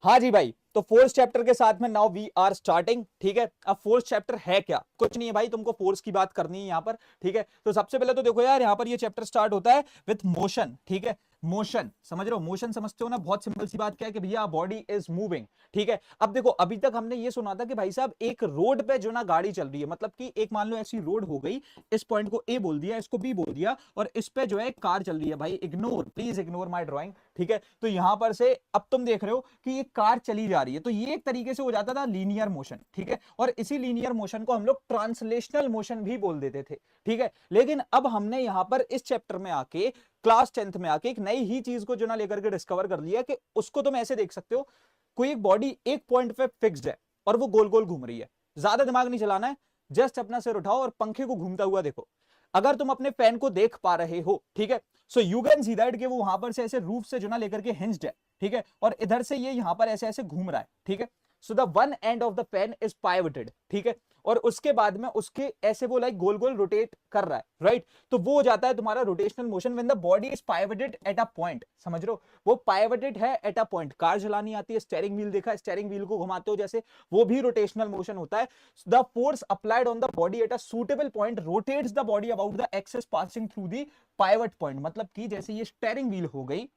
हाँ जी भाई, तो फोर्थ चैप्टर के साथ में नाउ वी आर स्टार्टिंग। ठीक है, अब फोर्थ चैप्टर है क्या? कुछ नहीं है भाई, तुमको फोर्स की बात करनी है यहाँ पर। ठीक है, तो सबसे पहले तो देखो यार, यहाँ पर ये चैप्टर स्टार्ट होता है विथ मोशन। ठीक है, मोशन समझ रहे हो? मोशन समझते हो ना? बहुत सिंपल सी बात क्या है कि भैया बॉडी इज मूविंग। ठीक है, अब देखो अभी तक हमने ये सुना था कि भाई साहब एक रोड पे जो ना गाड़ी चल रही है, मतलब कि एक मान लो ऐसी रोड हो गई, इस पॉइंट को ए बोल दिया, इसको बी बोल दिया, और इस पे जो है एक कार चल रही है। भाई ignore, please ignore my drawing. ठीक है, तो यहां पर से अब तुम देख रहे हो कि ये कार चली जा रही है, तो ये एक तरीके से हो जाता था लीनियर मोशन। ठीक है, और इसी लीनियर मोशन को हम लोग ट्रांसलेशनल मोशन भी बोल देते थे। ठीक है, लेकिन अब हमने यहां पर इस चैप्टर में आके, क्लास 10th में आके एक नई ही चीज को जो ना लेकर के डिस्कवर कर लिया कि उसको तुम ऐसे देख सकते हो, कोई एक बॉडी एक पॉइंट पे फिक्स्ड है और वो गोल गोल घूम रही है। ज्यादा दिमाग नहीं चलाना है, जस्ट अपना सिर उठाओ और पंखे को घूमता हुआ देखो। अगर तुम अपने फैन को देख पा रहे हो, ठीक है, so you can see that कि वो वहां पर से ऐसे रूफ से जो ना लेकर के हिंज्ड है। ठीक है, और इधर से ये यहां पर ऐसे ऐसे घूम रहा है। ठीक है, so the one end of the fan is pivoted. ठीक है, और उसके बाद में उसके ऐसे वो लाइक गोल गोल रोटेट कर रहा है, राइट? तो वो हो जाता है तुम्हारा rotational motion when the body is pivoted at a point. समझ रहे हो? वो पाइवटेड है एट अ पॉइंट। कार चलानी आती है, स्टीयरिंग व्हील देखा, स्टीयरिंग व्हील को घुमाते हो जैसे, वो भी रोटेशनल मोशन होता है। The force applied on the body at a suitable point rotates the body about the axis passing through the pivot point. मतलब कि जैसे ये स्टीयरिंग व्हील हो गई,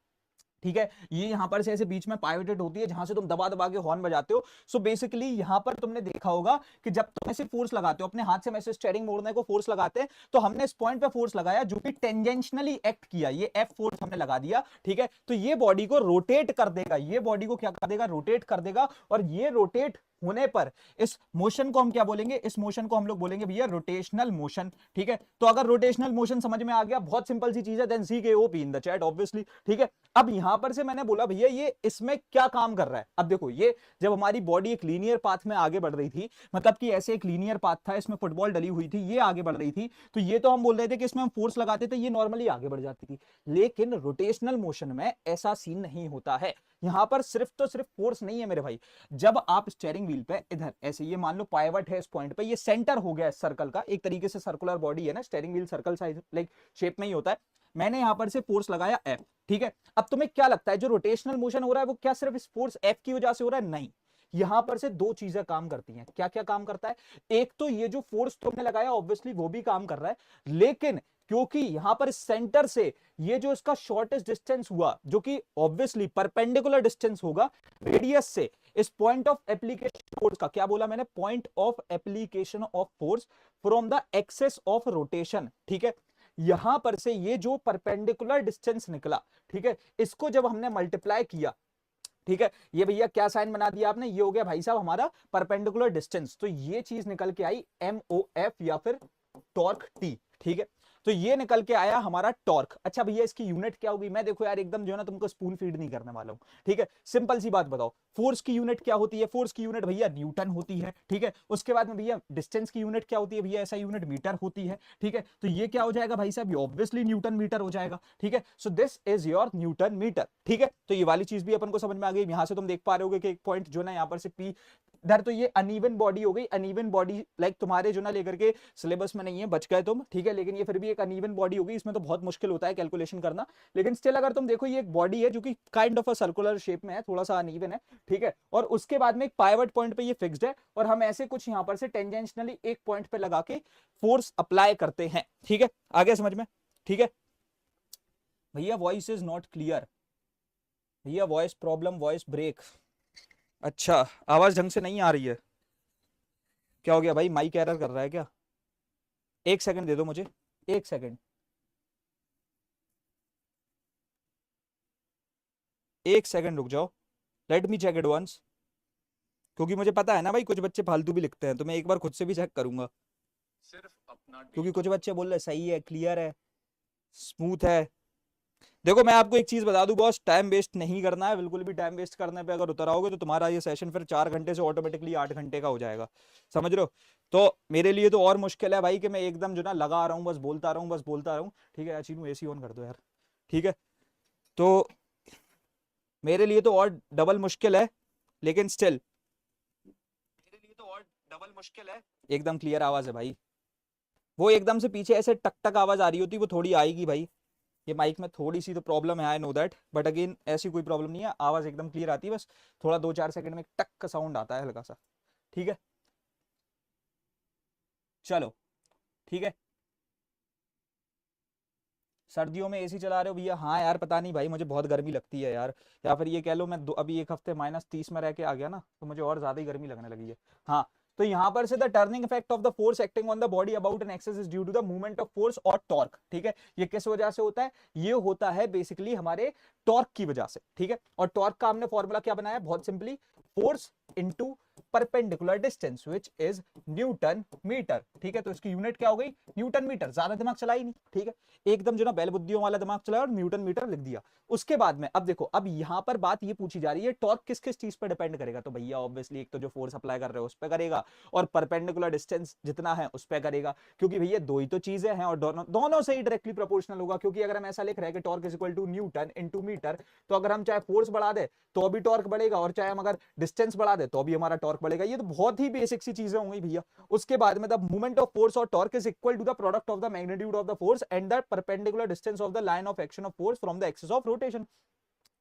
ठीक है, ये यहां पर से ऐसे बीच में पाइवटेड होती है जहां से तुम दबा दबा के हॉर्न बजाते हो। सो बेसिकली यहां पर तुमने देखा होगा कि जब तुम ऐसे फोर्स लगाते हो अपने हाथ से, ऐसे स्टीयरिंग मोड़ने को फोर्स लगाते हैं, तो हमने इस पॉइंट पे फोर्स लगाया जो कि टेंजेंशनली एक्ट किया, ये एफ फोर्स हमने लगा दिया। ठीक है, तो ये बॉडी को रोटेट कर देगा, ये बॉडी को क्या कर देगा? रोटेट कर देगा। और ये रोटेट होने पर इस मोशन को हम क्या बोलेंगे? इस मोशन को हम लोग बोलेंगे भैया रोटेशनल मोशन। ठीक है, तो अगर रोटेशनल मोशन समझ में आ गया, बहुत सिंपल सी चीज है, देन सी के OP in the chat obviously. ठीक है, अब यहां पर से मैंने बोला भैया ये इसमें क्या काम कर रहा है। अब देखो, ये जब हमारी बॉडी एक लीनियर पाथ में आगे बढ़ रही थी, मतलब कि ऐसे एक लीनियर पाथ था, इसमें फुटबॉल डली हुई थी, ये आगे बढ़ रही थी, तो ये तो हम बोल रहे थे कि इसमें हम फोर्स लगाते थे, ये नॉर्मली आगे बढ़ जाती थी। लेकिन रोटेशनल मोशन में ऐसा सीन नहीं होता है। यहां पर सिर्फ तो सिर्फ फोर्स नहीं है मेरे भाई। जब आप स्टीयरिंग व्हील पे इधर ऐसे, ये मान लो पाइवट है इस पॉइंट पे, ये सेंटर हो गया सर्कल का, एक तरीके से सर्कुलर बॉडी है ना, steering wheel circle size like shape में ही होता है। मैंने यहां पर से फोर्स लगाया एफ। ठीक है, अब तुम्हें क्या लगता है जो रोटेशनल मोशन हो रहा है वो क्या सिर्फ इस फोर्स एफ की वजह से हो रहा है? नहीं, यहां पर से दो चीजें काम करती हैं। क्या क्या काम करता है? एक तो ये जो फोर्स तुमने लगाया ऑब्वियसली वो भी काम कर रहा है, लेकिन क्योंकि यहां पर सेंटर से ये जो इसका शॉर्टेस्ट डिस्टेंस हुआ, जो कि ऑब्वियसली परपेंडिकुलर डिस्टेंस होगा रेडियस से, इस पॉइंट ऑफ एप्लीकेशन फोर्स का, क्या बोला मैंने? Point of application of force from the axis of rotation. ठीक है, यहां पर से ये जो परपेंडिकुलर डिस्टेंस निकला, ठीक है, इसको जब हमने मल्टीप्लाई किया, ठीक है, ये भैया क्या साइन बना दिया आपने? ये हो गया भाई साहब हमारा परपेंडिकुलर डिस्टेंस। तो ये चीज निकल के आई एम ओ एफ या फिर टॉर्क टी। ठीक है, तो ये निकल के आया हमारा टॉर्क। अच्छा भैया इसकी यूनिट क्या होगी? मैं देखो यार एकदम जो है ना तुमको स्पून फीड नहीं करने वाला हूं। ठीक है, सिंपल सी बात बताओ, फोर्स की यूनिट क्या होती है? फोर्स की यूनिट भैया न्यूटन होती है। ठीक है, उसके बाद में भैया डिस्टेंस की यूनिट क्या होती है? भैया ऐसा यूनिट मीटर होती है। ठीक है, तो ये क्या हो जाएगा भाई साहब? ये ऑब्वियसली न्यूटन मीटर हो जाएगा। ठीक है, so this is your newton metre. ठीक है, तो ये वाली चीज भी अपन को समझ में आ गई। यहां से तुम देख पा रहे होगे कि एक पॉइंट जो ना यहां पर से पी, इधर तो ये अनइवन बॉडी हो गई, अनइवन बॉडी लाइक तुम्हारे जो ना लेकर के सिलेबस में नहीं है, बच गए तुम। ठीक है, लेकिन ये फिर भी एक अनइवन बॉडी होगी, इसमें तो बहुत मुश्किल होता है कैलकुलेशन करना, लेकिन स्टिल अगर तुम देखो ये एक बॉडी है जो कि kind of a circular shape में है, थोड़ा सा अनइवन है। ठीक है, और उसके बाद में एक पाइवट पॉइंट पे ये फिक्स्ड है, और हम ऐसे कुछ यहां पर से टेंजेंशनली एक पॉइंट पे लगा के फोर्स अप्लाई करते हैं। ठीक है, आ गया समझ में? ठीक है भैया, वॉइस इज नॉट क्लियर भैया, वॉइस प्रॉब्लम, वॉइस ब्रेक। अच्छा, आवाज ढंग से नहीं आ रही है? क्या हो गया भाई, माइक एरर कर रहा है क्या? एक सेकंड दे दो मुझे, एक सेकंड, एक सेकंड रुक जाओ, let me check it once. क्योंकि मुझे पता है ना भाई, कुछ बच्चे फालतू भी लिखते हैं, तो मैं एक बार खुद से भी चेक करूंगा। सिर्फ अपना, क्योंकि कुछ बच्चे बोल रहे सही है, क्लियर है, स्मूथ है। देखो मैं आपको एक चीज बता दूं बॉस, टाइम वेस्ट नहीं करना है बिल्कुल भी। टाइम वेस्ट करने पे अगर उतर आओगे तो तुम्हारा ये सेशन फिर 4 घंटे से ऑटोमेटिकली 8 घंटे का हो जाएगा। समझ रहे हो? तो मेरे लिए तो और मुश्किल है भाई कि मैं एकदम जो ना लगा रहा हूँ, बस बोलता रहूँ, बस बोलता रहूँ। ठीक है, चीनू एसी ऑन कर दो यार। ठीक है, तो मेरे लिए तो और डबल मुश्किल है, लेकिन स्टिल मेरे लिए तो और डबल मुश्किल है। एकदम क्लियर आवाज है भाई। वो एकदम से पीछे ऐसे टक टक आवाज आ रही होती, वो थोड़ी आएगी भाई, ये माइक में थोड़ी सी तो प्रॉब्लम है, I know that, but again ऐसी कोई प्रॉब्लम नहीं है, आवाज एकदम क्लियर आती है, बस थोड़ा 2-4 सेकंड में टक का साउंड आता है हल्का सा। ठीक है, चलो ठीक है। सर्दियों में एसी चला रहे हो भैया? हाँ यार, पता नहीं भाई, मुझे बहुत गर्मी लगती है यार, या फिर ये कह लो मैं अभी 1 हफ्ते -30 में रह के आ गया ना, तो मुझे और ज्यादा ही गर्मी लगने लगी है। हाँ, तो यहाँ पर से the turning effect of the force acting on the body about an axis is due to the movement of force और टॉर्क। ठीक है, ये किस वजह से होता है? ये होता है बेसिकली हमारे टॉर्क की वजह से। ठीक है, और टॉर्क का हमने फॉर्मूला क्या बनाया? बहुत simply, force into perpendicular distance which is newton metre. ठीक है, तो इसकी यूनिट क्या हो गई? Newton metre. ज्यादा दिमाग चलाई नहीं, ठीक है, एकदम जो ना बैल बुद्धियों वाला दिमाग चलाया और न्यूटन मीटर लिख दिया। उसके बाद में अब देखो, अब यहां पर बात ये पूछी जा रही है, टॉर्क किस किस चीज पर डिपेंड करेगा? तो भैया ऑब्वियसली एक तो जो फोर्स अप्लाई कर रहे हो उस पर करेगा, और परपेंडिकुलर डिस्टेंस जितना है उस पर करेगा, क्योंकि भैया दो ही तो चीजें हैं और दोनों से ही डायरेक्टली प्रोपोर्शनल होगा। क्योंकि अगर हम ऐसा लिख रहे हैं कि torque is equal to newton into metre, तो अगर हम चाहे फोर्स बढ़ा दे तो भी टॉर्क बढ़ेगा, और चाहे हम अगर डिस्टेंस बढ़ा दे तो भी हमारा टॉर्क बढ़ेगा। ये तो बहुत ही बेसिक सी चीजें होंगी भैया। उसके बाद में द मूवमेंट ऑफ फोर्स और torque is equal to the product of the magnitude of the force and the perpendicular distance of the line of action of force from the axis of rotation.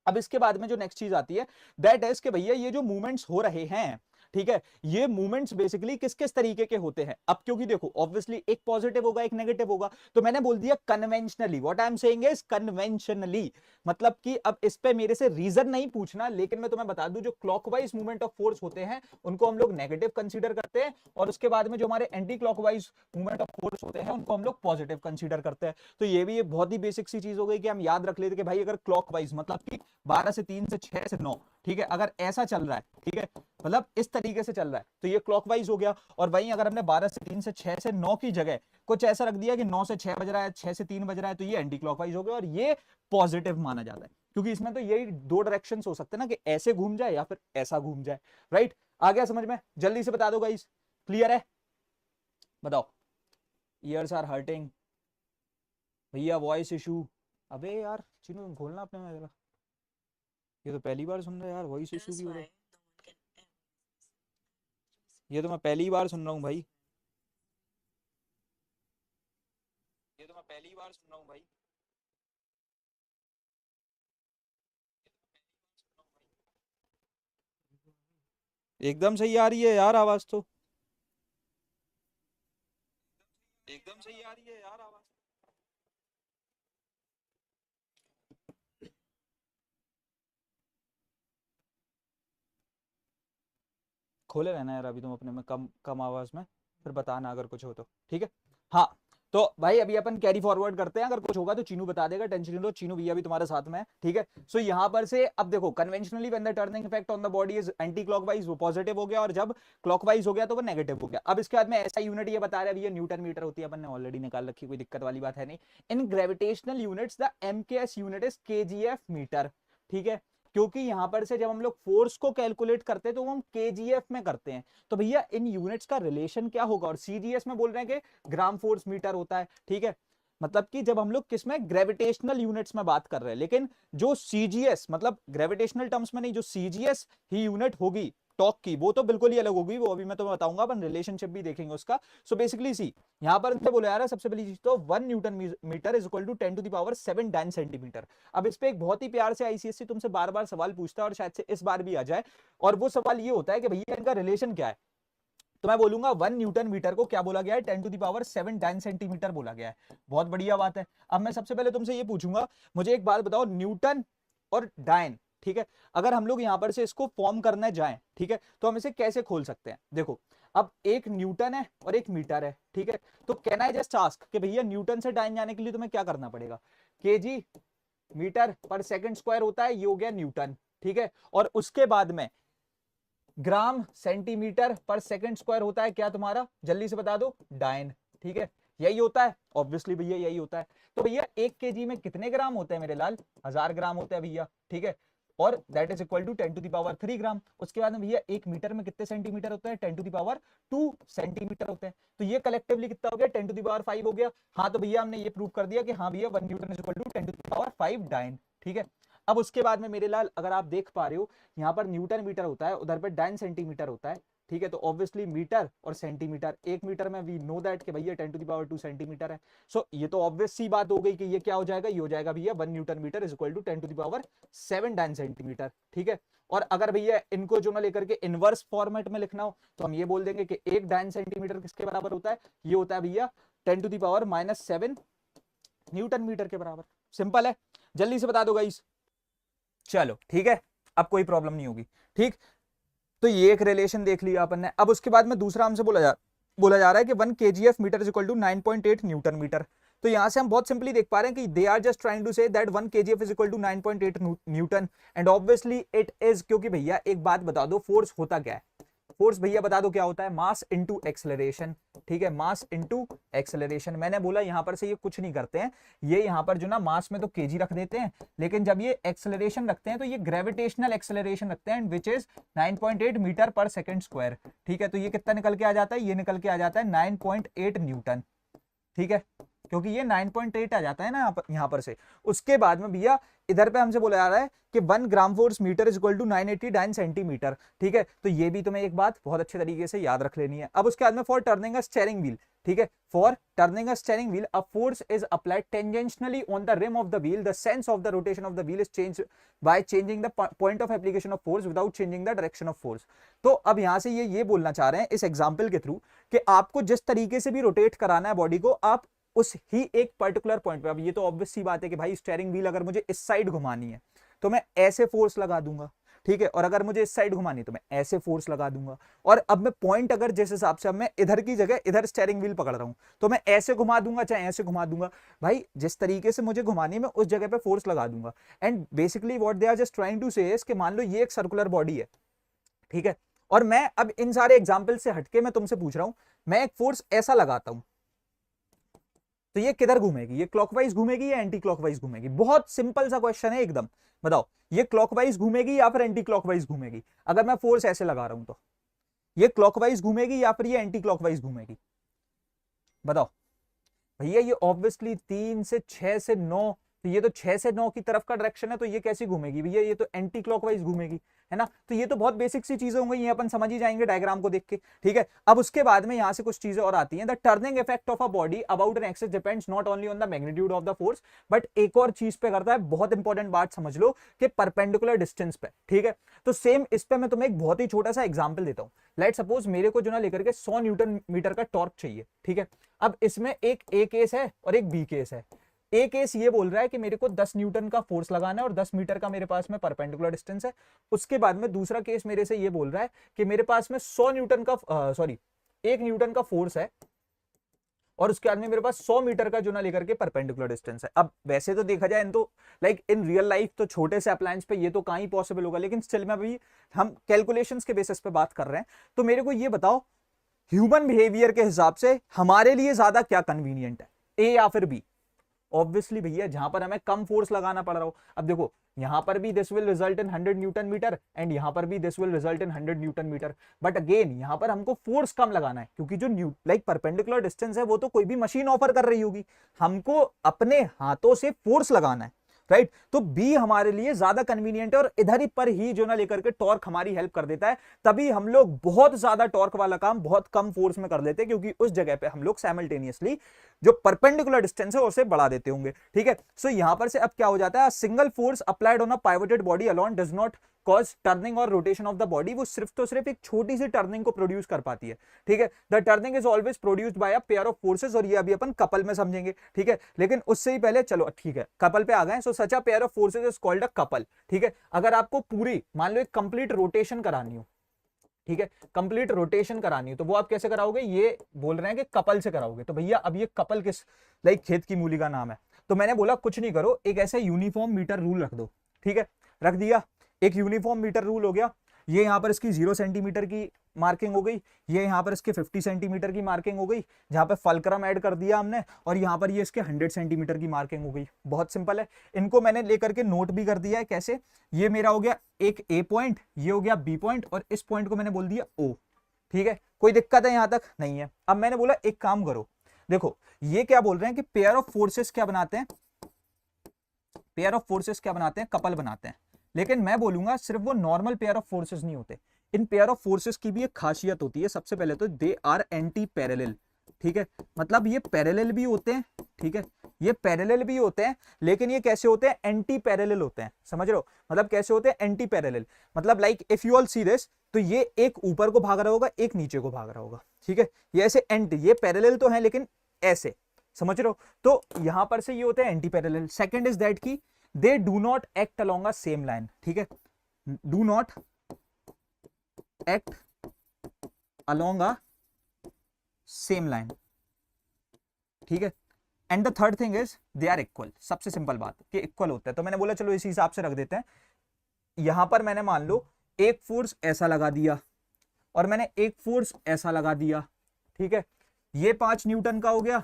अब इसके बाद में जो next चीज आती है that is कि भैया ये जो मूवमेंट्स हो रहे हैं, ठीक है, ये मूवमेंट्स बेसिकली किस किस तरीके के होते हैं? अब क्योंकि देखो ऑब्वियसली एक पॉजिटिव होगा एक नेगेटिव होगा, तो मैंने बोल दिया conventionally. What I am saying is conventionally, मतलब कि अब इस पे मेरे से रीजन नहीं पूछना, लेकिन मैं तुम्हें बता दूं जो क्लॉकवाइज मूवमेंट ऑफ फोर्स होते हैं उनको हम लोग नेगेटिव कंसीडर करते हैं, और उसके बाद में जो हमारे anti clockwise movement of force होते हैं उनको हम लोग पॉजिटिव कंसीडर करते हैं। तो ये भी एक बहुत ही बेसिक सी चीज हो गई कि हम याद रख लेते कि भाई अगर क्लॉकवाइज मतलब कि 12 से 3 से 6 से 9, ठीक है, अगर ऐसा चल रहा है, ठीक है, मतलब इस तरीके से चल रहा है, तो ये क्लॉकवाइज हो गया। और वहीं अगर हमने 12 से 3 से 6 से 9 की जगह कुछ ऐसा रख दिया कि 9 से 6 बज रहा है, 6 से 3 बज रहा है, तो ये एंटी क्लॉकवाइज हो गया और ये पॉजिटिव माना जाता है, क्योंकि इसमें तो यही दो डायरेक्शंस हो सकते हैं ना, कि ऐसे घूम जाए या फिर ऐसा घूम जाए। राइट, आ गया समझ में? जल्दी से बता दो गाइस, क्लियर है? बताओ। ईयर्स आर हर्टिंग भैया, वॉइस इशू। अबे यार चिन्नू खोलना अपने में जरा, ये तो पहली बार सुन रहा है यार, वॉइस इशू भी हो रहा है। ये तो मैं पहली बार सुन रहा हूँ भाई, ये तो मैं पहली बार सुन रहा हूँ भाई। एकदम सही आ रही है यार आवाज तो, एकदम सही आ रही है यार आवाज। खोले रहना यार अभी तुम अपने में कम कम आवाज में, फिर बताना अगर कुछ हो तो, ठीक है। हाँ, तो भाई अभी अपन कैरी फॉरवर्ड करते हैं, अगर कुछ होगा तो चीनू बता देगा, टेंशन नहीं लो, चीनू भैया भी तुम्हारे साथ में है, ठीक है। सो यहाँ पर से अब देखो, conventionally when the turning effect on the body is anti clockwise, वो पॉजिटिव हो गया, और जब क्लॉकवाइज हो गया तो वो नेगेटिव हो गया। अब इसके बाद में ऐसा यूनिट ये बता रहा है, ये न्यूटन मीटर होती है, अपन ने ऑलरेडी निकाल रखी, कोई दिक्कत वाली बात है नहीं। In gravitational units the MKS unit is KGF metre, ठीक है, क्योंकि यहां पर से जब हम लोग फोर्स को कैलकुलेट करते हैं तो वो हम केजीएफ में करते हैं। तो भैया इन यूनिट्स का रिलेशन क्या होगा? और सीजीएस में बोल रहे हैं कि ग्राम फोर्स मीटर होता है, ठीक है, मतलब कि जब हम लोग किसमें ग्रेविटेशनल यूनिट्स में बात कर रहे हैं, लेकिन जो सीजीएस मतलब ग्रेविटेशनल टर्म्स में नहीं, जो सीजीएस ही यूनिट होगी टॉक की, वो तो बिल्कुल ही अलग होगी, वो अभी मैं तुम्हें बताऊंगा, अपन रिलेशनशिप भी देखेंगे उसका। सो बेसिकली सी यहां पर इनसे बोला जा रहा है सबसे पहली चीज तो 1 newton metre is equal to 10⁻7 dyne centimetre. अब इस पे एक बहुत ही प्यार से आईसीएससी तुमसे बार बार सवाल पूछता है, और शायद से इस बार भी आ जाए, और वो सवाल ये होता है कि भैया इनका रिलेशन क्या है? तो मैं बोलूंगा 1 न्यूटन मीटर को क्या बोला गया है? 10⁻7 डाइन सेंटीमीटर बोला गया है। बहुत बढ़िया बात है। अब मैं सबसे पहले तुमसे ये पूछूंगा, मुझे एक बात बताओ, न्यूटन और डाइन, ठीक है, अगर हम लोग यहां पर से इसको फॉर्म करने जाएं, ठीक है, तो हम इसे कैसे खोल सकते हैं? देखो, अब एक न्यूटन है और एक मीटर है, ठीक है, तो कैन आई जस्ट आस्क कि भैया न्यूटन से डाइन जाने के लिए तुम्हें क्या करना पड़ेगा? केजी मीटर पर सेकंड स्क्वायर होता है, ये हो गया न्यूटन, ठीक है, और उसके बाद में ग्राम सेंटीमीटर पर सेकंड स्क्वायर होता है क्या तुम्हारा? जल्दी से बता दो, डाइन, ठीक है, यही होता है ऑब्वियसली भैया, यही होता है। तो भैया 1 केजी में कितने ग्राम होते हैं मेरे लाल? 1000 ग्राम होते हैं भैया, ठीक है, और दैट इज इक्वल टू 10⁻3 ग्राम। उसके बाद में भैया 1 मीटर में कितने सेंटीमीटर होते हैं? 10⁻2 सेंटीमीटर होते हैं। तो ये कलेक्टिवली कितना हो गया? 10⁻5 हो गया। हाँ, तो भैया हमने ये प्रूव कर दिया कि हाँ भैया 1 newton is equal to 10⁻5 dyne, ठीक है। अब उसके बाद में मेरे लाल अगर आप देख पा रहे हो, यहां पर न्यूटन मीटर होता है, उधर पर डाइन सेंटीमीटर होता है, ठीक है, तो ऑब्वियसली मीटर और सेंटीमीटर, 1 मीटर में वी नो दैट कि भैया 10⁻² सेंटीमीटर है। सो ये तो ऑब्वियस सी बात हो गई कि ये क्या हो जाएगा, ये हो जाएगा भैया 1 newton metre is equal to 10⁻7 dyne centimetre. ठीक है, और अगर भैया इनको जो ना लेकर के इनवर्स फॉर्मेट में लिखना हो तो हम ये बोल देंगे कि 1 डाइन सेंटीमीटर किसके बराबर होता है, ये होता है भैया 10⁻⁻7 न्यूटन मीटर के बराबर। सिंपल है, जल्दी से बता दो गाइस। चलो ठीक है, अब कोई प्रॉब्लम नहीं होगी। ठीक, तो ये एक रिलेशन देख लिया अपन ने। अब उसके बाद में दूसरा हमसे बोला जा रहा है कि 1 kgf metre is equal to 9.8 newton metre. तो यहां से हम बहुत सिंपली देख पा रहे हैं कि they are just trying to say that 1 kgf is equal to 9.8 newton and obviously it is, क्योंकि भैया एक बात बता दो, फोर्स होता क्या है, फोर्स भैया बता दो क्या होता है, मास इनटू एक्सेलरेशन। ठीक है, मास इनटू एक्सेलरेशन। मैंने बोला यहां पर से ये कुछ नहीं करते हैं, ये यहां पर जो ना मास में तो केजी रख देते हैं, लेकिन जब ये एक्सेलरेशन रखते हैं तो ये ग्रेविटेशनल एक्सेलरेशन रखते हैं विच इज 9.8 मीटर पर सेकंड स्क्वायर। ठीक है, तो ये कितना निकल के आ जाता है, ये निकल के आ जाता है 9.8 न्यूटन। ठीक है, क्योंकि ये 9.8 आ जाता है ना यहां पर से। उसके बाद में भैया इधर पे हमसे बोला जा रहा है कि 1 gram force metre is equal to 989 centimetre. ठीक है, तो ये भी तुम्हें एक बात बहुत अच्छे तरीके से याद रख लेनी है। अब उसके बाद में for turning a steering wheel, ठीक है, for turning a steering wheel a force is applied tangentially on the rim of the wheel, the sense of the rotation of the wheel is changed by changing the point of application of force without changing the direction of force. तो अब यहां से ये बोलना चाह रहे हैं इस एग्जाम्पल के थ्रू कि आपको जिस तरीके से भी रोटेट कराना है बॉडी को, आप उस ही एक पर्टिकुलर पॉइंट पे, अब ये तो ऑब्वियस सी बात है कि भाई स्टीयरिंग व्हील अगर मुझे इस साइड घुमानी है तो मैं ऐसे फोर्स लगा दूंगा। ठीक है, और अगर मुझे इस साइड घुमानी तो मैं ऐसे फोर्स लगा दूंगा। और अब मैं पॉइंट अगर जिस हिसाब से अब मैं इधर की जगह इधर स्टीयरिंग व्हील पकड़ रहा हूं तो मैं ऐसे घुमा दूंगा चाहे ऐसे घुमा दूंगा, भाई जिस तरीके से मुझे घुमानी है मैं उस जगह पे फोर्स लगा दूंगा। And basically what they are just trying to say is कि मान लो ये एक सर्कुलर बॉडी है, ठीक है, और मैं अब इन सारे एग्जाम्पल से हटके मैं तुमसे पूछ रहा हूं, मैं एक फोर्स ऐसा लगाता हूं तो ये किधर घूमेगी, ये क्लॉकवाइज घूमेगी या एंटी क्लॉकवाइज घूमेगी? बहुत सिंपल सा क्वेश्चन है एकदम, बताओ ये क्लॉकवाइज घूमेगी या फिर एंटी क्लॉकवाइज घूमेगी? अगर मैं फोर्स ऐसे लगा रहा हूं तो ये क्लॉकवाइज घूमेगी या फिर ये एंटी क्लॉकवाइज घूमेगी? बताओ भैया, ये ऑब्वियसली 3 से 6 से 9, तो ये तो 6 से 9 की तरफ का डायरेक्शन है, तो ये कैसी घूमेगी भैया, ये तो एंटी क्लॉकवाइज घूमेगी, है ना। तो ये तो बहुत बेसिक सी चीजें होंगी, ये अपन समझ ही जाएंगे डायग्राम को देख के। ठीक है, अब उसके बाद में यहां से कुछ चीजें और आती हैं। The turning effect of a body about an axis depends not only on the magnitude of the force, but एक और चीज पे करता है, बहुत इंपॉर्टेंट बात समझ लो, कि परपेंडिकुलर डिस्टेंस पे। ठीक है, तो सेम इस पे मैं तुम्हें एक बहुत ही छोटा सा एग्जाम्पल देता हूं। लेट सपोज मेरे को जो ना लेकर के 100 न्यूटन मीटर का टॉर्क चाहिए। ठीक है, अब इसमें एक ए केस है और एक बी केस है। ए केस ये बोल रहा है कि मेरे को 10 न्यूटन का फोर्स लगाना है और 10 मीटर का मेरे पास में परपेंडिकुलर डिस्टेंस है। उसके बाद में दूसरा केस मेरे से ये बोल रहा है कि मेरे पास में 100 न्यूटन का 1 न्यूटन का फोर्स है और उसके बाद में मेरे पास 100 मीटर का जो ना लेकर के परपेंडिकुलर डिस्टेंस है। अब वैसे तो देखा जाए तो लाइक इन रियल लाइफ तो छोटे से अप्लायंस पे ये तो कहां ही पॉसिबल होगा, लेकिन स्टिल में अभी हम कैलकुलेशंस के बेसिस पे बात कर रहे हैं। तो मेरे को ये बताओ, ह्यूमन बिहेवियर के हिसाब से हमारे लिए ज्यादा क्या कन्वीनियंट है, ए या फिर बी? ऑब्वियसली भैया जहां पर हमें कम फोर्स लगाना पड़ रहा हो। अब देखो यहां पर भी this will result in 100 newton metre and यहां पर भी this will result in 100 newton metre, but again यहां पर हमको फोर्स कम लगाना है, क्योंकि जो परपेंडिकुलर डिस्टेंस है वो तो कोई भी मशीन ऑफर कर रही होगी, हमको अपने हाथों से फोर्स लगाना है, राइट। तो बी हमारे लिए ज्यादा कन्वीनियंट है और इधर ही पर ही जो ना लेकर के टॉर्क हमारी हेल्प कर देता है। तभी हम लोग बहुत ज्यादा टॉर्क वाला काम बहुत कम फोर्स में कर लेते हैं, क्योंकि उस जगह पे हम लोग साइमल्टेनियसली जो परपेंडिकुलर डिस्टेंस है उसे बढ़ा देते होंगे। ठीक है, सो यहां पर से अब क्या हो जाता है, single force applied on a pivoted body alone does not cause turning और रोटेशन ऑफ द बॉडी। वो सिर्फ तो सिर्फ एक छोटी सी टर्निंग को प्रोड्यूस कर पाती है। ठीक है, the turning is always produced by a pair of forces, और ये अभी अपन कपल में समझेंगे। ठीक है, लेकिन उससे ही पहले चलो ठीक है कपल पे आ गए। So such a pair of forces is called a couple. ठीक है, अगर आपको पूरी मान लो एक कंप्लीट रोटेशन करानी हो, ठीक है, कंप्लीट रोटेशन करानी है, तो वो आप कैसे कराओगे, ये बोल रहे हैं कि कपल से कराओगे। तो भैया अब ये कपल किस लाइक खेत की मूली का नाम है, तो मैंने बोला कुछ नहीं करो, एक ऐसे यूनिफॉर्म मीटर रूल रख दो। ठीक है, रख दिया, एक यूनिफॉर्म मीटर रूल हो गया। ये यहां पर इसकी 0 सेंटीमीटर की मार्किंग हो गई, ये यहां पर इसके 50 सेंटीमीटर की मार्किंग हो गई, जहां पे फलक्रम ऐड कर दिया हमने, और यहां पर ये इसके 100 सेंटीमीटर की मार्किंग हो गई। बहुत सिंपल है, इनको मैंने लेकर के नोट भी कर दिया है। कैसे, ये मेरा हो गया एक ए पॉइंट, ये हो गया बी पॉइंट, और इस पॉइंट को मैंने बोल दिया ओ। ठीक है, कोई दिक्कत है यहां तक? नहीं है। अब मैंने बोला एक काम करो, देखो ये क्या बोल रहे हैं कि पेयर ऑफ फोर्सेस क्या बनाते हैं, पेयर ऑफ फोर्सेस क्या बनाते हैं, कपल बनाते हैं। लेकिन मैं बोलूंगा सिर्फ वो नॉर्मल पेयर ऑफ फोर्सेस नहीं होते, इन पेयर ऑफ फोर्सेस की भी एक खासियत होती है। सबसे पहले तो दे आर एंटी पैरेलल, ठीक है, मतलब ये पैरेलल भी होते हैं, ठीक है, ये पैरेलल भी होते हैं, लेकिन ये कैसे होते हैं, एंटी पैरेलल होते हैं, समझ रहे हो, मतलब कैसे होते हैं, एंटी पैरेलल, मतलब like if you all see this, तो ये एक ऊपर को भाग रहा होगा, एक नीचे को भाग रहा होगा, ठीक है, ये ऐसे एंटी, ये पैरेलल तो है लेकिन ऐसे, समझ रहे हो, तो यहां पर से ये होते हैं anti parallel. Second is that की they do not act along a same line, ठीक है, do not act along a same line, ठीक है, and the third thing is they are equal. सबसे सिंपल बात कि इक्वल होता है, तो मैंने बोला चलो इसी हिसाब से रख देते हैं। यहां पर मैंने मान लो एक फोर्स ऐसा लगा दिया और मैंने एक फोर्स ऐसा लगा दिया, ठीक है, ये 5 न्यूटन का हो गया,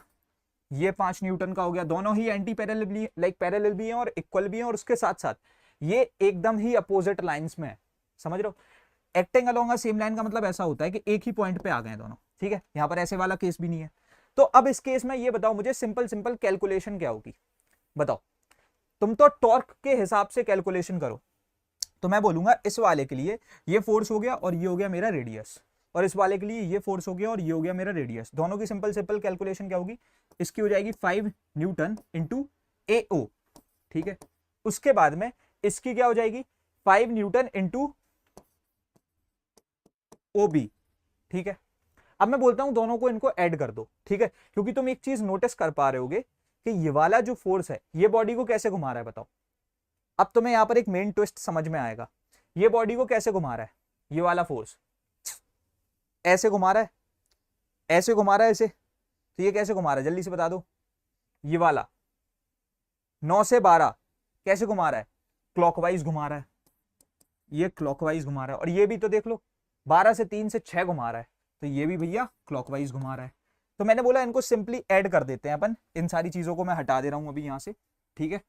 ये 5 न्यूटन का हो गया, दोनों ही एंटी पैरेलल भी, लाइक पैरेलल भी हैं और इक्वल भी हैं, और उसके साथ साथ ये एकदम ही अपोजिट लाइंस में है, समझ रहे हो। Acting along a same line का मतलब ऐसा होता है कि एक ही पॉइंट पे आ गए दोनों, ठीक है, यहां पर ऐसे वाला केस भी नहीं है। तो अब इस केस में ये बताओ मुझे सिंपल सिंपल कैलकुलेशन क्या होगी, बताओ, तुम तो टॉर्क के हिसाब से कैलकुलेशन करो, तो मैं बोलूंगा इस वाले के लिए ये फोर्स हो गया और ये हो गया मेरा रेडियस, और इस वाले के लिए ये फोर्स हो गया और ये हो गया मेरा रेडियस, दोनों की सिंपल सिंपल कैलकुलेशन क्या होगी, इसकी हो जाएगी 5 न्यूटन इंटू AO, ठीक है, उसके बाद में इसकी क्या हो जाएगी 5 न्यूटन इंटू OB, ठीक है। अब मैं बोलता हूं दोनों को इनको ऐड कर दो, ठीक है, क्योंकि तुम एक चीज नोटिस कर पा रहे होगे कि ये वाला जो फोर्स है ये बॉडी को कैसे घुमा रहा है, बताओ, अब तुम्हें यहां पर एक मेन ट्विस्ट समझ में आएगा, ये बॉडी को कैसे घुमा रहा है, ये वाला फोर्स ऐसे घुमा रहा है, ऐसे घुमा रहा है, ऐसे, तो ये कैसे घुमा रहा है, जल्दी से बता दो, ये वाला 9 से 12 कैसे घुमा रहा है, क्लॉकवाइज घुमा रहा है, ये क्लॉकवाइज घुमा रहा है, और ये भी तो देख लो 12 से 3 से 6 घुमा रहा है, तो ये भी भैया क्लॉकवाइज घुमा रहा है। तो मैंने बोला इनको सिंपली ऐड कर देते हैं अपन, इन सारी चीजों को मैं हटा दे रहा हूं अभी यहां से, ठीक है।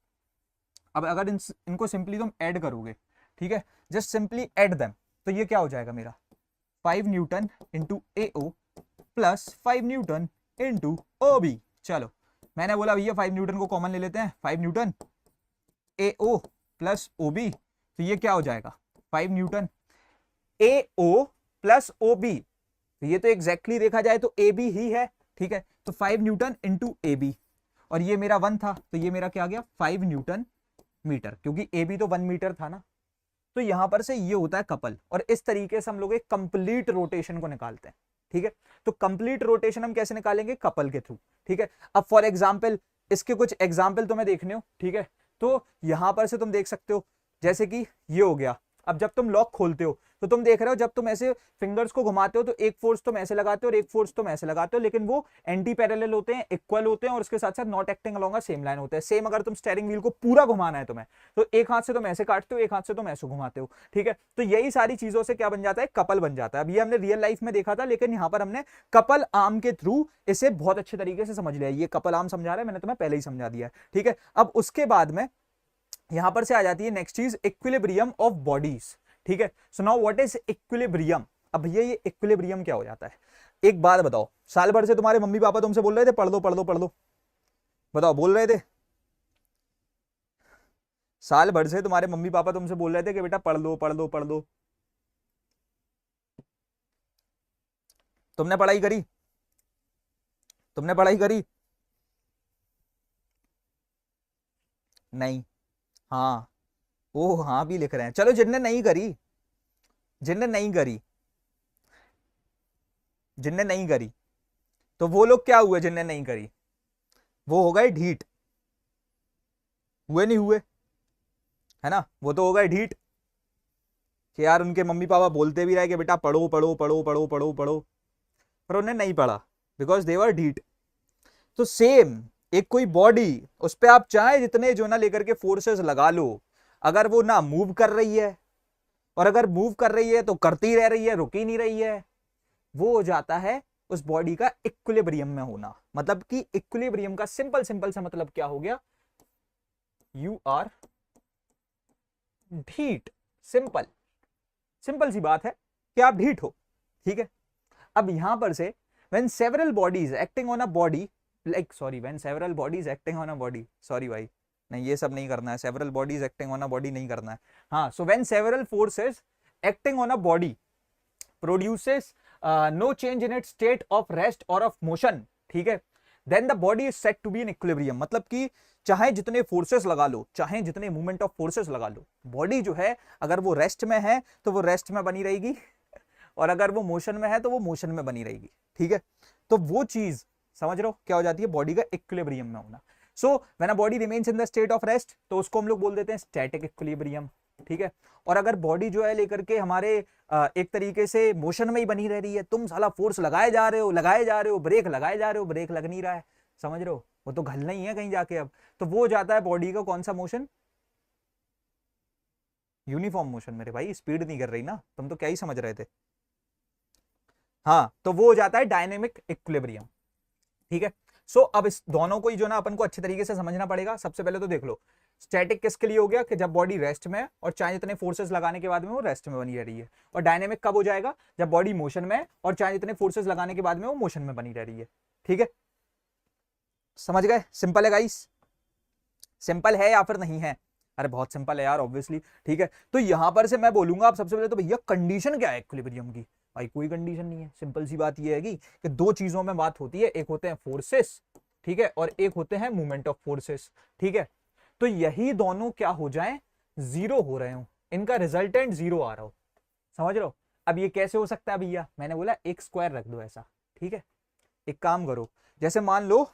अब अगर इनको सिंपली तुम ऐड करोगे, ठीक है, जस्ट सिंपली ऐड देम, तो ये क्या हो जाएगा मेरा 5 Newton into AO plus 5 Newton into OB। चलो मैंने बोला भैया 5 न्यूटन को कॉमन ले लेते हैं, 5 न्यूटन AO प्लस OB, तो ये क्या हो जाएगा 5 न्यूटन AO प्लस OB, तो ये तो एग्जैक्टली देखा जाए तो AB ही है, ठीक है, तो 5 न्यूटन इंटू AB, और ये मेरा 1 था, तो ये मेरा क्या आ गया 5 न्यूटन मीटर, क्योंकि AB तो 1 मीटर था ना। तो यहां पर से ये होता है कपल, और इस तरीके से हम लोग एक कंप्लीट रोटेशन को निकालते हैं, ठीक है। तो कंप्लीट रोटेशन हम कैसे निकालेंगे, कपल के थ्रू, ठीक है। अब फॉर एग्जाम्पल इसके कुछ एग्जाम्पल तुम्हें देखने हो, ठीक है, तो यहां पर से तुम देख सकते हो, जैसे कि ये हो गया, अब जब तुम लॉक खोलते हो तो तुम देख रहे हो जब तुम ऐसे फिंगर्स को घुमाते हो तो एक फोर्स तुम ऐसे लगाते हो और एक फोर्स तुम ऐसे लगाते हो, लेकिन वो एंटी पैरेलल होते हैं, इक्वल होते हैं, और उसके साथ साथ not acting along a same line होते हैं। सेम अगर तुम स्टीयरिंग व्हील को पूरा घुमाना है तुम्हें, तो एक हाथ से तुम ऐसे काटते हो, एक हाथ से तुम ऐसे घुमाते हो, ठीक है। तो यही सारी चीजों से क्या बन जाता है, कपल बन जाता है। अब ये हमने रियल लाइफ में देखा था, लेकिन यहां पर हमने कपल आर्म के थ्रू इसे बहुत अच्छे तरीके से समझ लिया। ये कपल आर्म समझा रहा है, मैंने तुम्हें पहले ही समझा दिया है, ठीक है। अब उसके बाद में यहां पर से आ जाती है नेक्स्ट चीज, इक्विलिब्रियम ऑफ बॉडीज, ठीक है। So now what is equilibrium. अब भैया ये इक्विलिब्रियम क्या हो जाता है, एक बात बताओ, साल भर से तुम्हारे मम्मी पापा तुमसे बोल रहे थे पढ़ दो पढ़ दो पढ़ दो, बताओ बोल रहे थे, साल भर से तुम्हारे मम्मी पापा तुमसे बोल रहे थे कि बेटा पढ़ दो पढ़ दो पढ़ दो, तुमने पढ़ाई करी, तुमने पढ़ाई करी, नहीं, हाँ, ओ हाँ भी लिख रहे हैं, चलो जिनने नहीं करी, जिनने नहीं करी, जिनने नहीं करी, तो वो लोग क्या हुए, जिनने नहीं करी वो हो गए ढीठ, हुए नहीं हुए, है ना, वो तो हो गए ढीठ कि यार उनके मम्मी पापा बोलते भी रहे कि बेटा पढ़ो पढ़ो पढ़ो पढ़ो पढ़ो पढ़ो, पर उन्हें नहीं पढ़ा बिकॉज दे वर ढीठ। तो सेम एक कोई बॉडी, उस पर आप चाहे जितने जो ना लेकर के फोर्सेस लगा लो, अगर वो ना मूव कर रही है, और अगर मूव कर रही है तो करती रह रही है, रुक ही नहीं रही है, वो हो जाता है उस बॉडी का इक्विलिब्रियम में होना। मतलब कि इक्विलिब्रियम का सिंपल सिंपल सा मतलब क्या हो गया, यू आर ढीठ, सिंपल सिंपल सी बात है कि आप ढीठ हो, ठीक है। अब यहां पर से when several bodies acting on a body, like sorry when several bodies acting on a body, sorry भाई, नहीं ये सब नहीं करना है, several bodies acting on a body नहीं करना है, हाँ, so when several forces acting on a body, produces no change in its state of rest और ऑफ मोशन, ठीक है, then the body is set to be in equilibrium. मतलब कि चाहे जितने फोर्सेस लगा लो, चाहे जितने मूवमेंट ऑफ फोर्सेस लगा लो, बॉडी जो है अगर वो रेस्ट में है तो वो रेस्ट में बनी रहेगी, और अगर वो मोशन में है तो वो मोशन में बनी रहेगी, ठीक है। तो वो चीज समझ रहे हो क्या हो जाती है, बॉडी का इक्विलिब्रियम में होना। So when a body remains in the state of rest तो उसको हम लोग बोल देते हैं स्टैटिक इक्विलिब्रियम, ठीक है। और अगर बॉडी जो है लेकर के हमारे एक तरीके से मोशन में ही बनी रह रही है, तुम साला फोर्स लगाए जा रहे हो, ब्रेक लगाए जा रहे हो, ब्रेक लग नहीं रहा है, समझ रहे हो, वो तो घलना ही है कहीं जाके अब, तो वो जाता है बॉडी का कौन सा मोशन, यूनिफॉर्म मोशन। मेरे भाई स्पीड नहीं कर रही ना, तुम तो क्या ही समझ रहे थे। हाँ, तो वो हो जाता है डायनेमिक इक्विलिब्रियम, ठीक है। सो अब इस दोनों को ही जो ना अपन को अच्छे तरीके से समझना पड़ेगा। सबसे पहले तो देख लो, स्टैटिक किसके लिए हो गया कि जब बॉडी रेस्ट में है और चाहे जितने फोर्सेस लगाने के बाद में वो रेस्ट में बनी रह रही है, और डायनेमिक कब हो जाएगा, जब बॉडी मोशन में है और चाहे जितने फोर्सेस लगाने के बाद में वो मोशन में बनी रह रही है, ठीक है। समझ गए, सिंपल है गाइस, सिंपल है या फिर नहीं है, अरे बहुत सिंपल है यार ऑब्वियसली, ठीक है। तो यहां पर से मैं बोलूंगा आप सबसे पहले तो भैया कंडीशन क्या है इक्विलिब्रियम की, भाई कोई कंडीशन नहीं है, सिंपल सी बात यह है कि दो चीजों में बात होती है, एक होते हैं फोर्सेस, ठीक है, और एक होते हैं मूवमेंट ऑफ फोर्सेस, ठीक है। तो यही दोनों क्या हो जाए, जीरो हो रहे हो, इनका रिजल्टेंट जीरो आ रहा हो, समझ रहे हो। अब ये कैसे हो सकता है भैया, मैंने बोला एक स्क्वायर रख दो ऐसा, ठीक है। एक काम करो, जैसे मान लो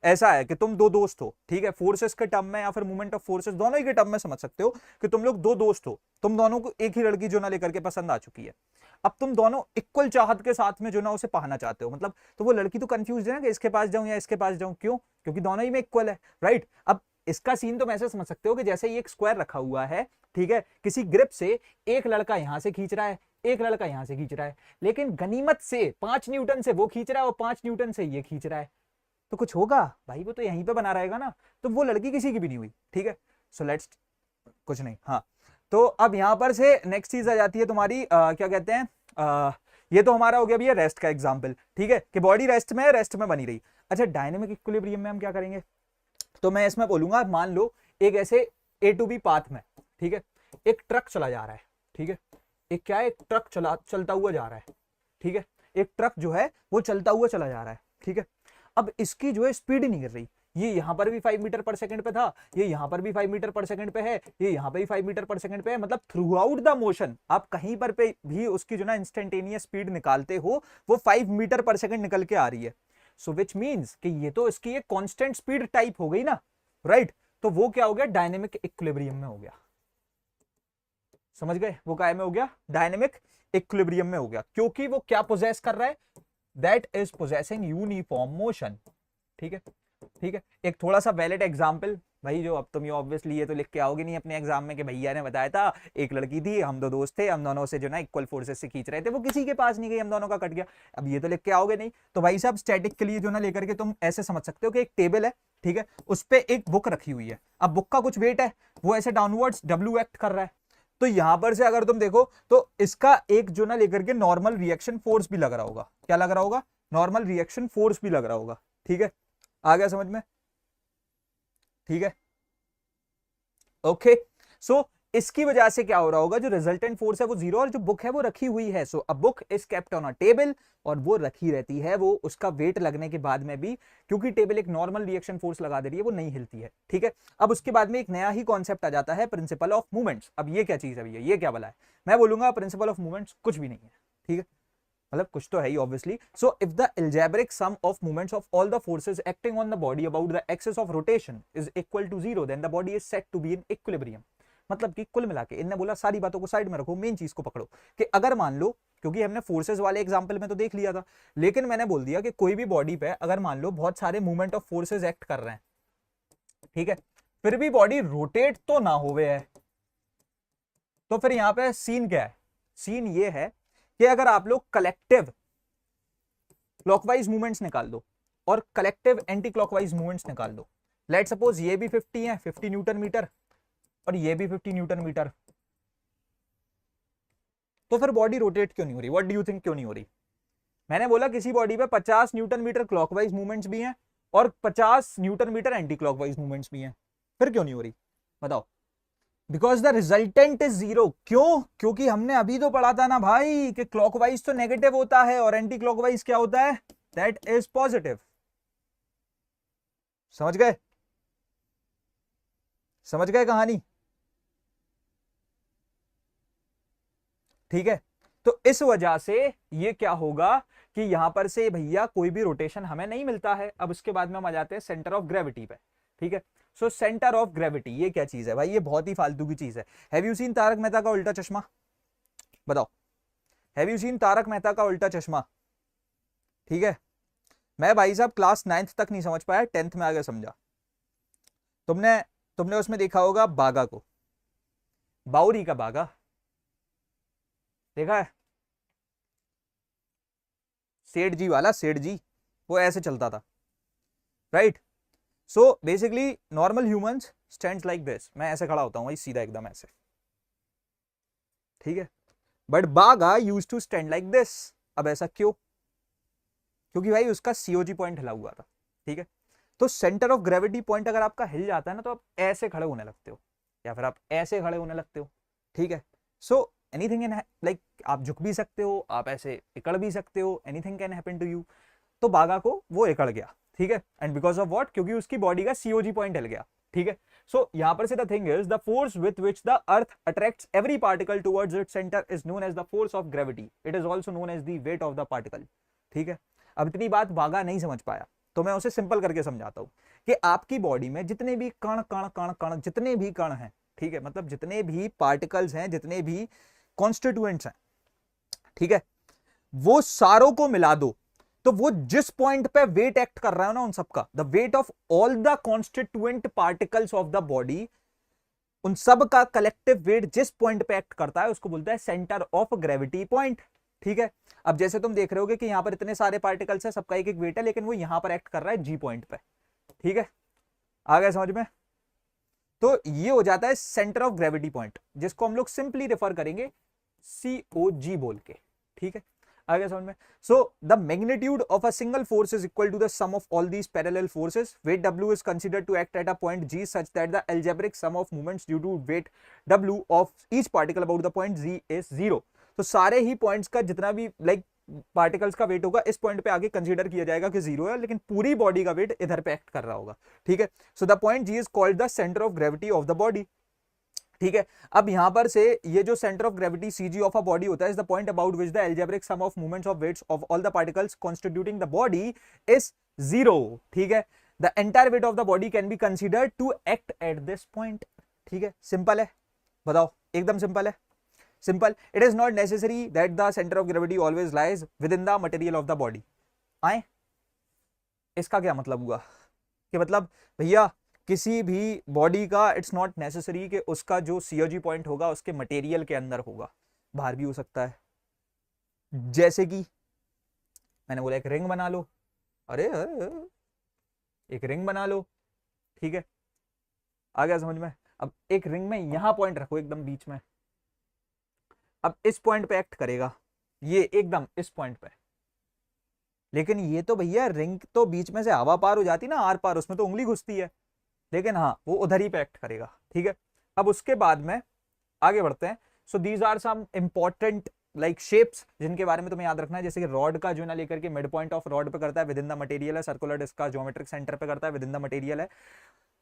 ऐसा है कि तुम दो दोस्त हो, ठीक है, फोर्सेस के टर्म में या फिर मूवमेंट ऑफ फोर्सेस दोनों ही के टर्म में समझ सकते हो कि तुम लोग दो दोस्त हो, तुम दोनों को एक ही लड़की जो ना लेकर के पसंद आ चुकी है। अब तुम दोनों इक्वल चाहत के साथ में जो ना उसे पाना चाहते हो, मतलब तो वो लड़की तो कंफ्यूज है ना कि इसके पास जाऊं या इसके पास जाऊं, क्यों, क्योंकि दोनों ही में इक्वल है, राइट। अब इसका सीन तुम ऐसे समझ सकते हो कि जैसे ये एक स्क्वायर रखा हुआ है, ठीक है, किसी ग्रिप से एक लड़का यहां से खींच रहा है, एक लड़का यहां से खींच रहा है, लेकिन गनीमत से 5 न्यूटन से वो खींच रहा है और 5 न्यूटन से ये खींच रहा है, तो कुछ होगा भाई, वो तो यहीं पे बना रहेगा ना, तो वो लड़की किसी की भी नहीं हुई, ठीक है। सो लेट्स कुछ नहीं, हाँ। तो अब यहां पर से नेक्स्ट चीज आ जाती है तुम्हारी क्या कहते हैं, ये तो हमारा हो गया भैया रेस्ट का एग्जांपल, ठीक है, कि बॉडी रेस्ट में है, रेस्ट में बनी रही। अच्छा, डायनेमिक इक्विलिब्रियम में हम क्या करेंगे, तो मैं इसमें बोलूंगा मान लो एक ऐसे ए टू बी पाथ में, ठीक है, एक ट्रक चला जा रहा है, ठीक है, एक क्या है, एक ट्रक चलता हुआ जा रहा है, ठीक है, एक ट्रक जो है वो चलता हुआ चला जा रहा है, ठीक है। अब इसकी जो है स्पीड ही नहीं गिर रही, ये यहां पर भी 5 मीटर पर सेकंड पे था, ये यहां पर भी 5 मीटर पर सेकंड पे है, ये यहां पे भी 5 मीटर पर सेकंड पे है, मतलब थ्रू आउट द मोशन आप कहीं पर पे भी उसकी जो ना इंस्टेंटेनियस स्पीड निकालते हो वो 5 मीटर पर सेकंड निकल के आ रही है। सो विच मींस कि ये तो इसकी एक कांस्टेंट स्पीड टाइप हो गई ना, राइट। तो वो क्या हो गया, डायनेमिक इक्विलिब्रियम में हो गया, समझ गए, वो काय में हो गया, डायनेमिक इक्विलिब्रियम में हो गया, क्योंकि वो क्या पोजेस कर रहा है, that is possessing uniform motion, ठीक है, ठीक है। एक थोड़ा सा वैलिड एग्जांपल भाई, जो अब तुम ये ऑब्वियसली ये तो लिख के आओगे नहीं अपने एग्जाम में कि भैया ने बताया था एक लड़की थी, हम दो दोस्त थे, हम दोनों से जो ना इक्वल फोर्सेस से खींच रहे थे, वो किसी के पास नहीं गई, हम दोनों का कट गया। अब ये तो लिख के आओगे नहीं, तो भाई साहब स्टैटिक के लिए जो ना लेकर के तुम ऐसे समझ सकते हो कि एक टेबल है, ठीक है, उस पर एक बुक रखी हुई है, अब बुक का कुछ वेट है, वो ऐसे डाउनवर्ड्स डब्ल्यू एक्ट कर रहा है, तो यहां पर से अगर तुम देखो तो इसका एक जो ना लेकर के नॉर्मल रिएक्शन फोर्स भी लग रहा होगा, क्या लग रहा होगा, नॉर्मल रिएक्शन फोर्स भी लग रहा होगा, ठीक है, आ गया समझ में, ठीक है, ओके। सो इसकी वजह से क्या हो रहा होगा, जो रिजल्टेंट फोर्स है वो जीरो, और जो बुक है वो रखी हुई है, so a book is kept on a table, और वो रखी रहती है, वो उसका वेट लगने के बाद में भी, क्योंकि टेबल एक नॉर्मल रिएक्शन फोर्स लगा दे रही है, वो नहीं हिलती है, ठीक है। अब उसके बाद में एक नया ही कॉन्सेप्ट आ जाता है, प्रिंसिपल ऑफ मूवमेंट्स। अब ये क्या चीज है भैया, ये क्या बला है, मैं बोलूंगा प्रिंसिपल ऑफ मूवमेंट्स कुछ भी नहीं है, ठीक है, मतलब कुछ तो है ही obviously. So if the algebraic sum of moments of all the forces acting on the body about the axis of rotation is equal to 0, then the body is said to be in equilibrium। मतलब कि कुल मिला के इनने बोला सारी बातों को साइड में रखो, मेन चीज को पकड़ो, कि अगर मान लो, क्योंकि हमने फोर्सेस वाले एग्जांपल में तो देख लिया था, लेकिन मैंने बोल दिया कि कोई भी बॉडी पे अगर मान लो बहुत सारे मूवमेंट ऑफ फोर्सेस एक्ट कर रहे हैं, ठीक है, फिर भी बॉडी रोटेट तो ना होवे है, तो फिर यहां पे सीन क्या है, सीन ये है कि अगर आप लोग कलेक्टिव क्लॉकवाइज मूवमेंट्स निकाल दो और कलेक्टिव एंटी क्लॉकवाइज मूवमेंट्स निकाल दो, लेट सपोज ये भी 50 है, 50 न्यूटन मीटर, और ये भी 50 न्यूटन मीटर, तो फिर बॉडी रोटेट क्यों नहीं हो रही, व्हाट डू यू थिंक क्यों नहीं हो रही। मैंने बोला किसी बॉडी पे 50 न्यूटन मीटर क्लॉकवाइज मूवमेंट्स भी हैं और 50 newton metre anti clockwise movements भी हैं, फिर क्यों नहीं हो रही बताओ। Because the resultant is zero. क्यों? क्योंकि हमने अभी तो पढ़ा था ना भाई कि क्लॉकवाइज तो नेगेटिव होता है और एंटी क्लॉकवाइज क्या होता है? That is positive. समझ गए? समझ गए कहानी? ठीक है, तो इस वजह से ये क्या होगा कि यहां पर से भैया कोई भी रोटेशन हमें नहीं मिलता है। अब उसके बाद में हम आ जाते हैं सेंटर ऑफ ग्रेविटी पे। ठीक है, सो सेंटर ऑफ ग्रेविटी ये क्या चीज है भाई? ये बहुत ही फालतू की चीज है। Have you seen Taarak Mehta Ka Ooltah Chashmah? बताओ, have you seen Taarak Mehta Ka Ooltah चश्मा? ठीक है, मैं भाई साहब क्लास 9th तक नहीं समझ पाया, 10th में आगे समझा। तुमने तुमने उसमें देखा होगा बागा को, बाउरी का बागा देखा है? सेठ जी वाला, सेठ जी, वो ऐसे चलता था, right? So basically normal humans stands like this. मैं ऐसे खड़ा होता हूं भाई, सीधा एकदम ऐसे, ठीक है? But Bagha used to stand like this. अब ऐसा क्यों? क्योंकि भाई उसका सीओजी पॉइंट हिला हुआ था। ठीक है, तो सेंटर ऑफ ग्रेविटी पॉइंट अगर आपका हिल जाता है ना, तो आप ऐसे खड़े होने लगते हो या फिर आप ऐसे खड़े होने लगते हो। ठीक है, सो एनीथिंग इन लाइक, आप झुक भी सकते हो, आप ऐसे इकड़ भी सकते हो, anything can happen to you. तो बागा को वो इकड़ गया। ठीक है, एंड बिकॉज ऑफ व्हाट? क्योंकि उसकी बॉडी का सीओजी पॉइंट हिल गया। ठीक है, सो यहां पर से the thing is the force with which the earth attracts every particle towards its centre is known as the force of gravity. It is also known as the weight of the particle. ठीक है, अब इतनी बात बागा नहीं समझ पाया तो मैं उसे सिंपल करके समझाता हूं कि आपकी बॉडी में जितने भी कण कण कण कण जितने भी कण हैं, ठीक है, मतलब जितने भी पार्टिकल्स हैं, जितने भी कॉन्स्टिट्यूएंट्स हैं, ठीक है, वो सारों को मिला दो तो वो जिस पॉइंट पे वेट एक्ट कर रहा है ना उन सबका, the weight of all the constituent particles of the body, उन सब का कलेक्टिव वेट जिस पॉइंट पे एक्ट करता है उसको बोलता है सेंटर ऑफ ग्रेविटी पॉइंट। ठीक है, अब जैसे तुम देख रहे होगे कि यहां पर इतने सारे पार्टिकल्स हैं, सबका एक एक वेट है, लेकिन वो यहां पर एक्ट कर रहा है जी पॉइंट पे। ठीक है, आ गया समझ में? तो ये हो जाता है सेंटर ऑफ ग्रेविटी पॉइंट, जिसको हम लोग सिंपली रेफर करेंगे COG बोल के। ठीक है, आ गया समझ में? So the magnitude of a single force is equal to the sum of all these parallel forces. Weight W is considered to act at a point G such that the algebraic sum of moments due to weight W of each particle about the point G is 0। तो सारे ही points का जितना भी like particles का wait होगा इस point पे आगे कंसीडर किया जाएगा कि 0 है, लेकिन पूरी बॉडी का वेट इधर पे एक्ट कर रहा होगा। ठीक है, so the point G is called the centre of gravity of the body. ठीक है, अब यहां पर से ये जो centre of gravity CG of a body होता है is the point about which the algebraic sum of movements of weights of all the particles constituting the body is 0। ठीक है, the entire weight of the body can be considered to act at this point. ठीक है, simple है, बताओ, एकदम simple है, simple. It is not necessary that the centre of gravity always lies with in the material of the body. आए, इसका क्या मतलब हुआ कि मतलब भैया किसी भी बॉडी का इट्स नॉट नेसेसरी कि उसका जो सीओजी पॉइंट होगा उसके मटेरियल के अंदर होगा, बाहर भी हो सकता है। जैसे कि मैंने बोला एक रिंग बना लो, अरे एक रिंग बना लो, ठीक है, आ गया समझ में? अब एक रिंग में यहां पॉइंट रखो एकदम बीच में, अब इस पॉइंट पे एक्ट करेगा ये एकदम इस पॉइंट पे, लेकिन ये तो भैया रिंग तो बीच में से हवा पार हो जाती ना, आर पार, उसमें तो उंगली घुसती है, लेकिन हाँ वो उधर ही पे एक्ट करेगा। ठीक है, अब उसके बाद में आगे बढ़ते हैं। So these are some important like shapes जिनके बारे में तुम्हें याद रखना है, जैसे कि रॉड का जो ना लेकर के मिड पॉइंट ऑफ रॉड पे करता है विद इन द मटेरियल है, सर्कुलर डिस्क का ज्योमेट्रिक सेंटर पे करता है विद इन द मटेरियल है,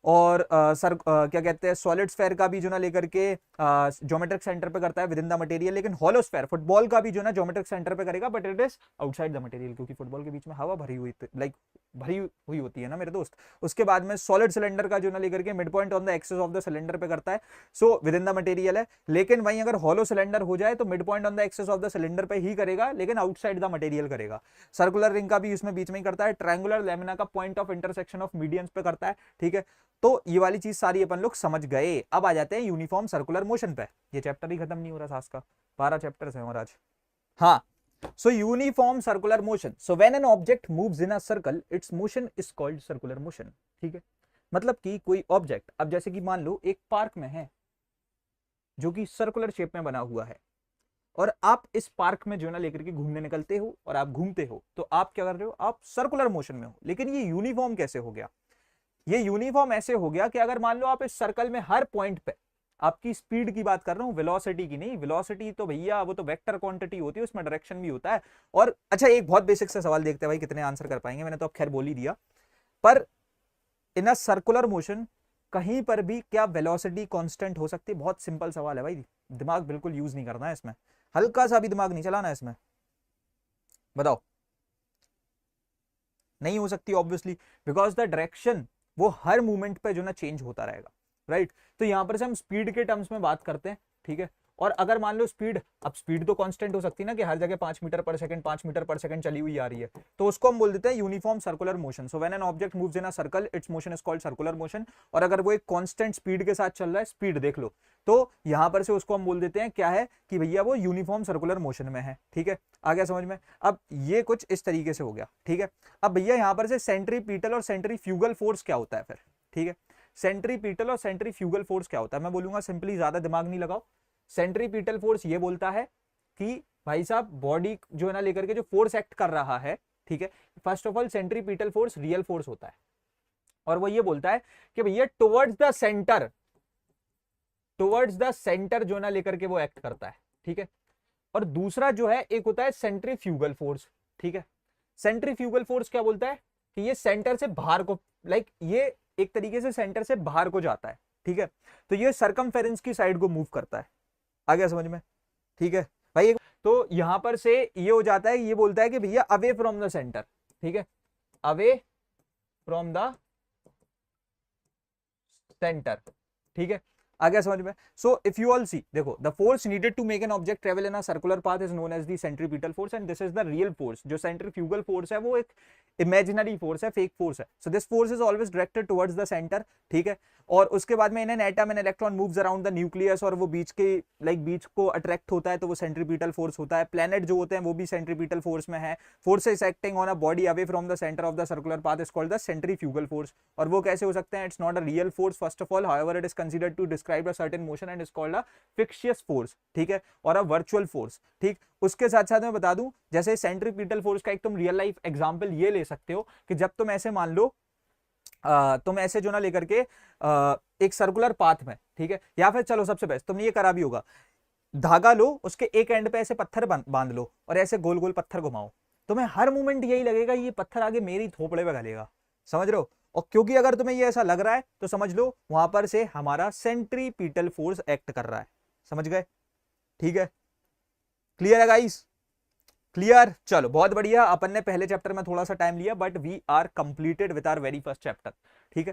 और क्या कहते हैं सॉलिड स्फेयर का भी जो ना लेकर के ज्योमेट्रिक सेंटर पे करता है विद इन द मटेरियल, लेकिन हॉलो स्फेयर फुटबॉल का भी जो ना ज्योमेट्रिक सेंटर पे करेगा but it is outside the material, क्योंकि फुटबॉल के बीच में हवा भरी हुई लाइक भरी हुई होती है ना मेरे दोस्त। उसके बाद में सॉलिड सिलेंडर का जो ना लेकर के mid point on the axis of the cylinder पे करता है, so with in the material है, लेकिन वहीं अगर हॉलो सिलेंडर हो जाए तो mid point on the axis of the cylinder पे ही करेगा, लेकिन आउटसाइड द मटेरियल करेगा। सर्कुलर रिंग का भी उसमें बीच में ही करता है, ट्रायंगुलर लेमिना का point of intersection of medians पे करता है। ठीक है, तो ये वाली चीज सारी अपन लोग समझ गए। अब आ जाते हैं यूनिफॉर्म सर्कुलर मोशन पे। ये चैप्टर ही खत्म नहीं हो रहा सास का, 12 चैप्टर्स हैं और आज। हाँ, सो uniform circular motion, so when an object moves in a circle it's motion is called circular motion. ठीक है, मतलब कि कोई ऑब्जेक्ट, अब जैसे कि मान लो एक पार्क में है जो कि सर्कुलर शेप में बना हुआ है, और आप इस पार्क में जो ना लेकर के घूमने निकलते हो और आप घूमते हो, तो आप क्या कर रहे हो? आप सर्कुलर मोशन में हो। लेकिन ये यूनिफॉर्म कैसे हो गया? ये यूनिफॉर्म ऐसे हो गया कि अगर मान लो आप इस सर्कल में हर पॉइंट पे आपकी स्पीड की बात कर रहा हूं, वेलोसिटी की नहीं। वेलोसिटी तो भैया वो तो वेक्टर क्वांटिटी होती है, उसमें डायरेक्शन भी होता है। और अच्छा एक बहुत बेसिक सा सवाल देखते हैं भाई कितने आंसर कर पाएंगे, मैंने तो अब खैर बोल ही दिया। पर इन अ सर्कुलर मोशन कहीं पर भी क्या वेलोसिटी कांस्टेंट हो सकती है? बहुत सिंपल सवाल है भाई, दिमाग बिल्कुल यूज नहीं करना है इसमें, हल्का सा भी दिमाग नहीं चलाना है इसमें। बताओ, नहीं हो सकती ऑब्वियसली, बिकॉज द डायरेक्शन वो हर मूवमेंट पे जो ना चेंज होता रहेगा, राइट। तो यहां पर से हम स्पीड के टर्म्स में बात करते हैं, ठीक है। और अगर मान लो स्पीड, अब स्पीड तो कांस्टेंट हो सकती है ना, कि हर जगह 5 मीटर पर सेकंड 5 मीटर पर सेकंड चली हुई आ रही है, तो उसको हम बोल देते हैं uniform circular motion. So when an object moves in a circle it's motion is called circular motion. और अगर वो एक कांस्टेंट स्पीड के साथ चल रहा है, स्पीड देख लो, तो यहां पर से उसको हम बोल देते हैं क्या है कि भैया वो यूनिफॉर्म सर्कुलर मोशन में है, ठीक है। आ गया समझ में? अब ये कुछ इस तरीके से हो गया, ठीक है। अब भैया यहां पर से सेंट्रीपिटल और सेंट्रीफ्यूगल फोर्स क्या होता है फिर, ठीक है। सेंट्रीपिटल और सेंट्रीफ्यूगल फोर्स क्या होता है, मैं बोलूंगा सिंपली, ज्यादा दिमाग नहीं लगाओ। सेंट्रीपिटल फोर्स ये बोलता है कि भाई साहब बॉडी जो है ना लेकर के जो फोर्स एक्ट कर रहा है, ठीक है। First of all centripetal force real force होता है, और वो ये बोलता है कि भैया towards the centre, towards the centre जो ना लेकर के वो एक्ट करता है, ठीक है। और दूसरा जो है एक होता है सेंट्रीफ्यूगल फोर्स, ठीक है। सेंट्रीफ्यूगल फोर्स क्या बोलता है कि ये सेंटर से बाहर को, लाइक ये एक तरीके से सेंटर से बाहर को जाता है, ठीक है। तो ये सरकमफेरेंस की साइड को मूव करता है। आ गया समझ में? ठीक है भाई। तो यहां पर से ये हो जाता है, ये बोलता है कि भैया अवे फ्रॉम द सेंटर, ठीक है, अवे फ्रॉम द सेंटर, ठीक है। आ गया समझ में? So if you all see, देखो, the force needed to make an object travel in a circular path is known as the centripetal force, and this is the real force. जो centrifugal force है वो एक imaginary force है, fake force है। So this force is always directed towards the centre, ठीक है। और उसके बाद में in an atom an electron moves around the nucleus, और वो बीच के बीच को अट्रैक्ट होता है, तो वो सेंट्रीपिटल फोर्स होता है। प्लैनेट जो होते हैं वो भी सेंट्रीपिटल फोर्स में है। Forces acting on a body away from the centre of the circular path is called the centrifugal force. और वो कैसे हो सकते हैं? It's not a real force first of all, however it is considered to describe a certain motion and is called a fictitious force, ठीक है, और a virtual force, ठीक। उसके साथ साथ मैं बता दूं, जैसे सेंट्रीपिटल फोर्स का एक तुम रियल लाइफ एग्जांपल ये ले सकते हो कि जब तुम ऐसे मान लो तुम ऐसे जो ना लेकर के एक सर्कुलर पाथ में, ठीक है, या फिर चलो सबसे बेस्ट तुमने ये करा भी होगा, धागा लो, उसके एक एंड पे ऐसे पत्थर बांध लो और ऐसे गोल गोल पत्थर घुमाओ, तुम्हें हर मोमेंट यही लगेगा ये पत्थर आगे मेरी थोपड़े पे घलेगा, समझ रहे हो? और क्योंकि अगर तुम्हें ये ऐसा लग रहा है तो समझ लो वहां पर से हमारा सेंट्रीपिटल फोर्स एक्ट कर रहा है, समझ गए? ठीक है, क्लियर है गाइस? क्लियर? चलो बहुत बढ़िया। अपन ने पहले चैप्टर में थोड़ा सा टाइम लिया, but we are completed with our very first chapter, ठीक है।